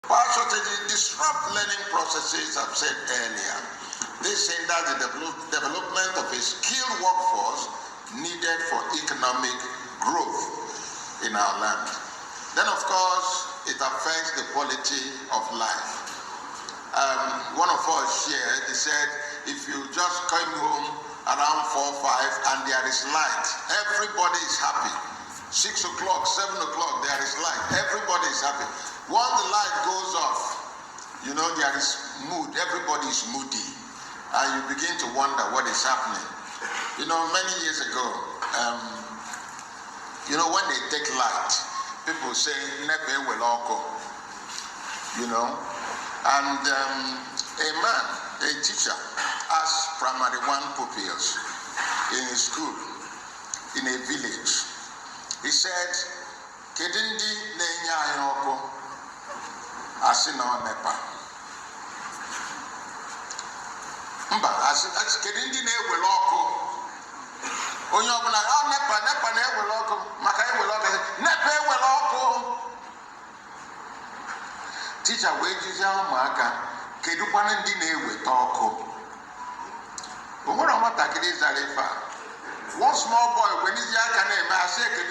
Power shortages disrupt learning processes, I've said earlier. This hinders the development of a skilled workforce needed for economic growth in our land. Then, of course, it affects the quality of life. One of us shared, he said, if you just come home around 4 or 5 and there is light, everybody is happy. 6 o'clock, 7 o'clock, there is light, everybody is happy. Once the light goes off, you know, there is mood, everybody is moody, and you begin to wonder what is happening. You know, many years ago, you know, when they take light, people say, never will go, you know, and a man, a teacher, asked primary 1 pupils in his school, in a village. He said, Kedindi nenya ayoko asina nepa. Mba kedindi ne weloko. Onye obula nepa na weloko maka weloko nepa weloko. Teacher we jija ụmụaka kedu kwana ndị na-eweta ọkụ. Onwere ọmata kede zara ife a. One small boy, when he's young, I say, hey.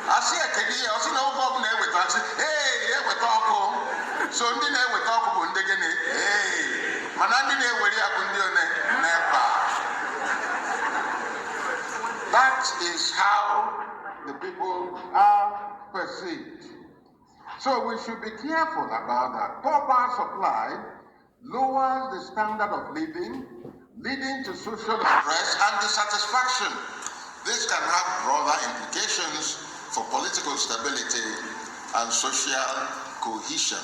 I say, I see no problem with that. Hey, we talk. So, we talk about the hey. Manandi, where you have never. That is how the people are perceived. So, we should be careful about that. Poor power supply lowers the standard of living, leading to social unrest and dissatisfaction. This can have broader implications for political stability and social cohesion.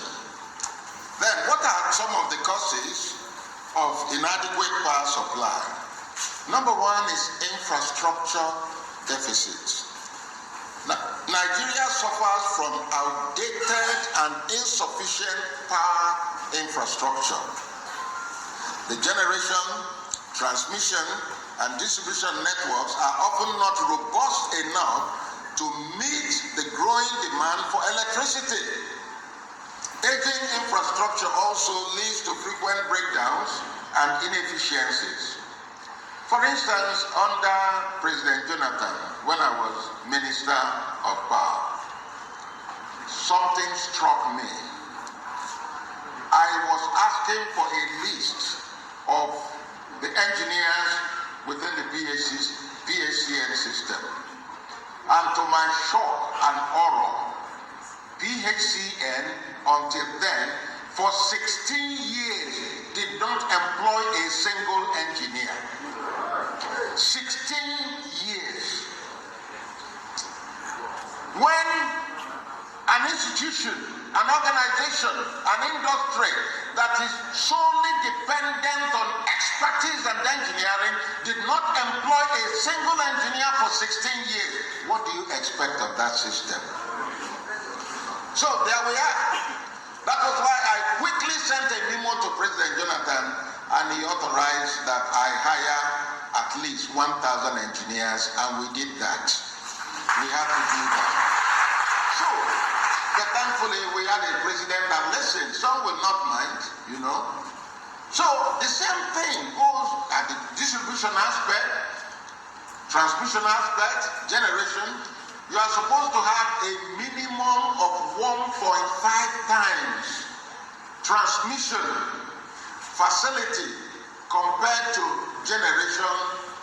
Then, what are some of the causes of inadequate power supply? Number 1 is infrastructure deficit. Nigeria suffers from outdated and insufficient power infrastructure. The generation, transmission, and distribution networks are often not robust enough to meet the growing demand for electricity. Aging infrastructure also leads to frequent breakdowns and inefficiencies. For instance, under President Jonathan, when I was Minister of Power, something struck me. I was asking for a list of the engineers within the PHCN system. And to my shock and horror, PHCN until then, for 16 years, did not employ a single engineer. 16 years. When an institution, an organization, an industry that is solely dependent on expertise and engineering did not employ a single engineer for 16 years. What do you expect of that system? So there we are. That was why I quickly sent a memo to President Jonathan, and he authorized that I hire at least 1,000 engineers, and we did that. We had to do that. So, but thankfully, we had a president that listened. Some will not mind, you know. So, the same thing goes at the distribution aspect, transmission aspect, generation. You are supposed to have a minimum of 1.5 times transmission facility compared to generation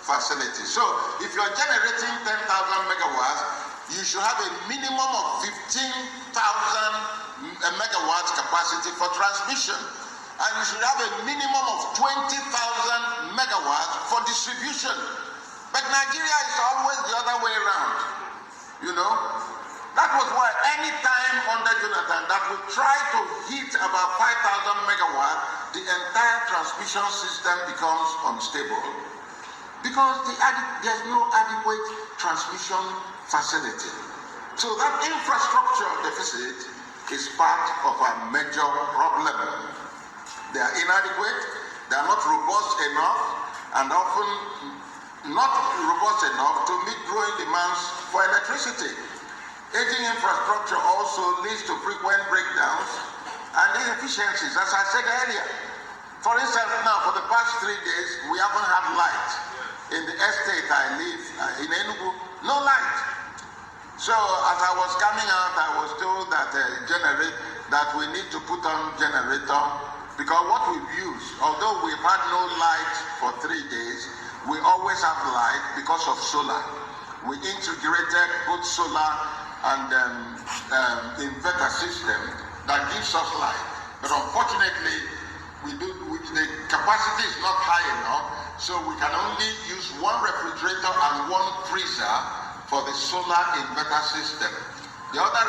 facility. So, if you are generating 10,000 megawatts, you should have a minimum of 15,000 megawatts capacity for transmission. And you should have a minimum of 20,000 megawatts for distribution. But Nigeria is always the other way around, you know. That was why any time under Jonathan that we try to hit about 5,000 megawatts, the entire transmission system becomes unstable. Because there's no adequate transmission facility. So that infrastructure deficit is part of a major problem. They are inadequate, they are not robust enough, and often not robust enough to meet growing demands for electricity. Aging infrastructure also leads to frequent breakdowns and inefficiencies, as I said earlier. For instance, now, for the past 3 days, we haven't had light. In the estate I live, in Enugu, no light. So, as I was coming out, I was told that that we need to put on generator, because what we've used, although we've had no light for 3 days, we always have light because of solar. We integrated both solar and inverter system that gives us light. But unfortunately, the capacity is not high enough, so we can only use one refrigerator and one freezer for the solar inverter system. The other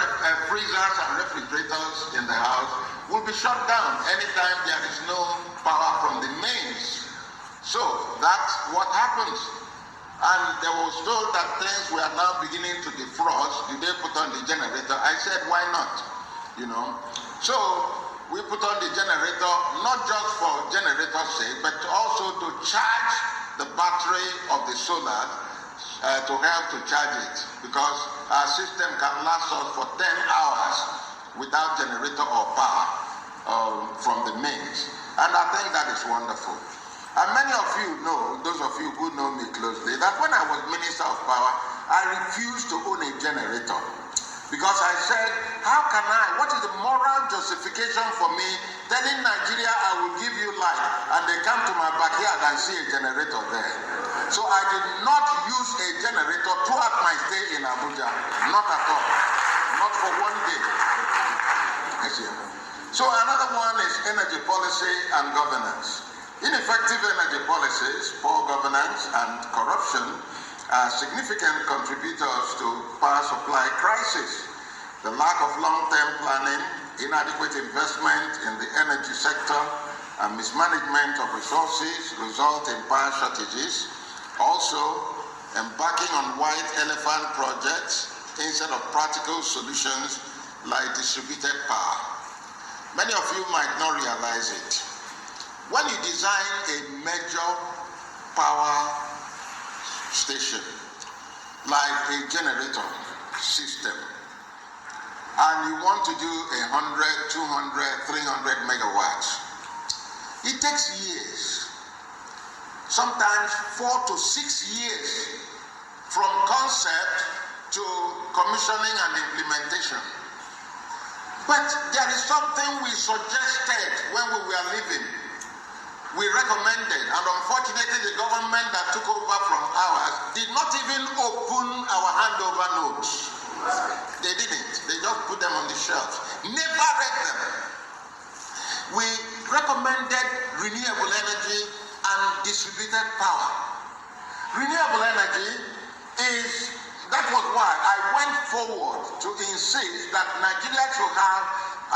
freezers and refrigerators in the house will be shut down anytime there is no power from the mains. So that's what happens. And they was told that things were now beginning to defrost. Did they put on the generator? I said, why not? So we put on the generator, not just for generator's sake, but also to charge the battery of the solar to help to charge it, because our system can last us for 10 hours without generator or power from the mains. And I think that is wonderful. And many of you know, those of you who know me closely, that when I was Minister of Power, I refused to own a generator. Because I said, what is the moral justification for me telling Nigeria I will give you light, and they come to my backyard and see a generator there? So I did not use a generator throughout my stay in Abuja. Not at all. Not for 1 day. So another one is energy policy and governance. Ineffective energy policies, poor governance, and corruption are significant contributors to power supply crisis. The lack of long-term planning, inadequate investment in the energy sector, and mismanagement of resources result in power shortages. Also, embarking on white elephant projects instead of practical solutions like distributed power. Many of you might not realize it. When you design a major power station, like a generator system, and you want to do 100, 200, 300 megawatts, it takes years, sometimes 4 to 6 years from concept to commissioning and implementation. But there is something we suggested when we were living. We recommended, and unfortunately the government that took over from ours did not even open our handover notes. They didn't. They just put them on the shelf. Never read them. We recommended renewable energy and distributed power. Renewable energy that was why I went forward to insist that Nigeria should have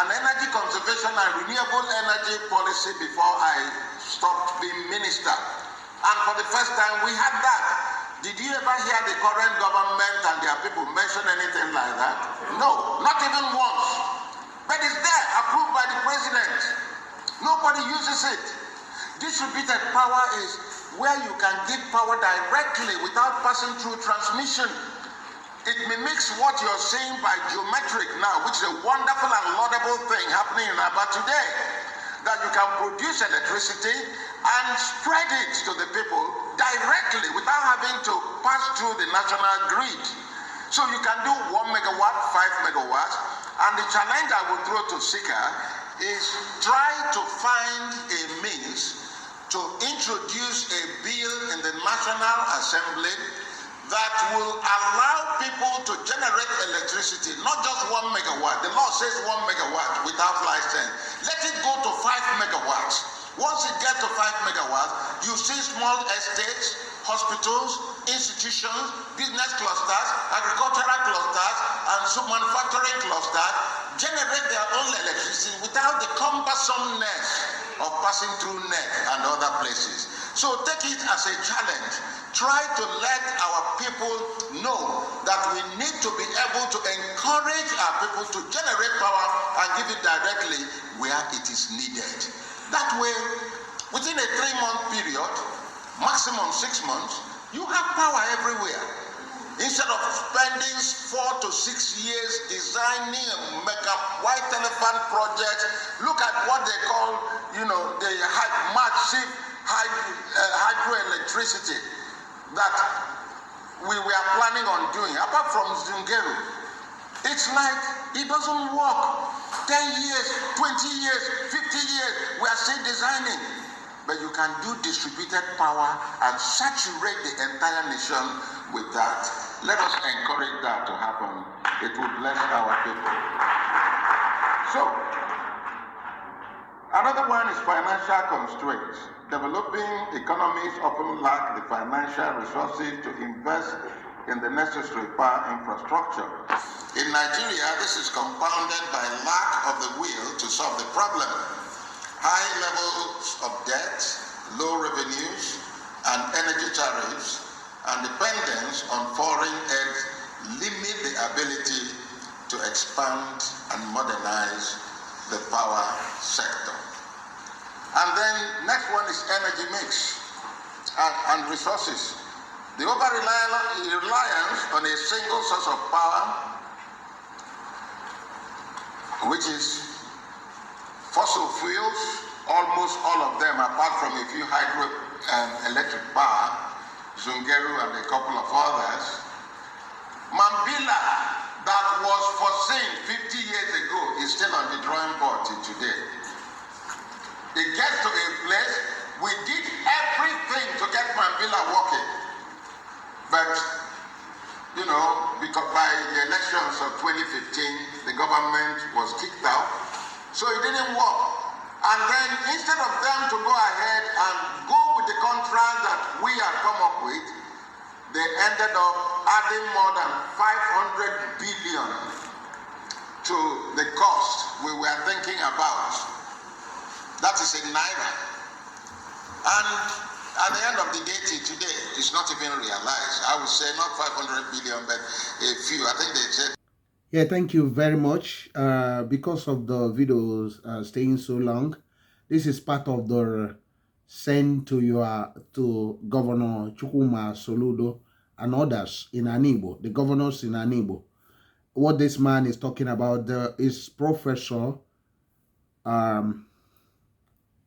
an energy conservation and renewable energy policy before I stopped being minister. And for the first time, we had that. Did you ever hear the current government and their people mention anything like that? No, not even once. But it's there, approved by the president. Nobody uses it. Distributed power is where you can give power directly without passing through transmission. It mimics what you're seeing by geometric now, which is a wonderful and laudable thing happening in Aba today. That you can produce electricity and spread it to the people directly without having to pass through the national grid. So you can do 1 megawatt, 5 megawatts, and the challenge I will throw to Sika is try to find a means to introduce a bill in the National Assembly that will allow people to generate electricity, not just 1 megawatt. The law says 1 megawatt without license. Let it go to 5 megawatts. Once it gets to 5 megawatts, you see small estates, hospitals, institutions, business clusters, agricultural clusters, and manufacturing clusters generate their own electricity without the cumbersomeness of passing through NET and other places. So take it as a challenge. Try to let our people know that we need to be able to encourage our people to generate power and give it directly where it is needed. That way, within a 3-month period, maximum 6 months, you have power everywhere. Instead of spending 4 to 6 years designing a mega white elephant project, look at what they call, the massive hydroelectricity that we were planning on doing, apart from Zungeru. It's like it doesn't work. 10 years, 20 years, 50 years, we are still designing. But you can do distributed power and saturate the entire nation with that. Let us encourage that to happen. It will bless our people. So, another one is financial constraints. Developing economies often lack the financial resources to invest in the necessary power infrastructure. In Nigeria, this is compounded by lack of the will to solve the problem. High levels of debt, low revenues, and energy tariffs, and dependence on foreign aid limit the ability to expand and modernize the power sector. And then next one is energy mix and resources. The over-reliance on a single source of power, which is fossil fuels, almost all of them, apart from a few hydroelectric power, Zungeru and a couple of others. Mambila, that was foreseen 50 years ago, is still on the drawing board till today. It gets to a place, we did everything to get Mambila working. But, because by the elections of 2015, the government was kicked out, so it didn't work. And then instead of them to go ahead and go with the contract that we had come up with, they ended up adding more than 500 billion to the cost we were thinking about. That is in Naira. And at the end of the day today, it's not even realized. I would say not 500 billion, but a few. I think they said. Yeah, thank you very much. Because of the videos staying so long, this is part of the send to Governor Soludo and others in Alaigbo, the governors in Alaigbo. What this man is talking about is Professor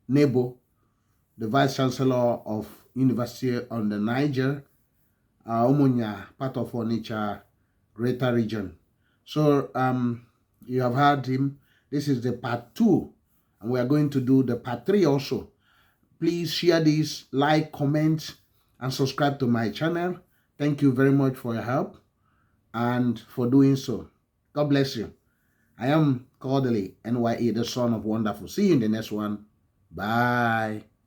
Nebo, the Vice Chancellor of University on the Niger, Umunya, part of Onitsha Greater Region. So you have heard him. This is the part 2, and we are going to do the part 3 also. Please share this, like, comment, and subscribe to my channel. Thank you very much for your help and for doing so. God bless you. I am Kodili-nye, the son of wonderful. See you in the next one. Bye.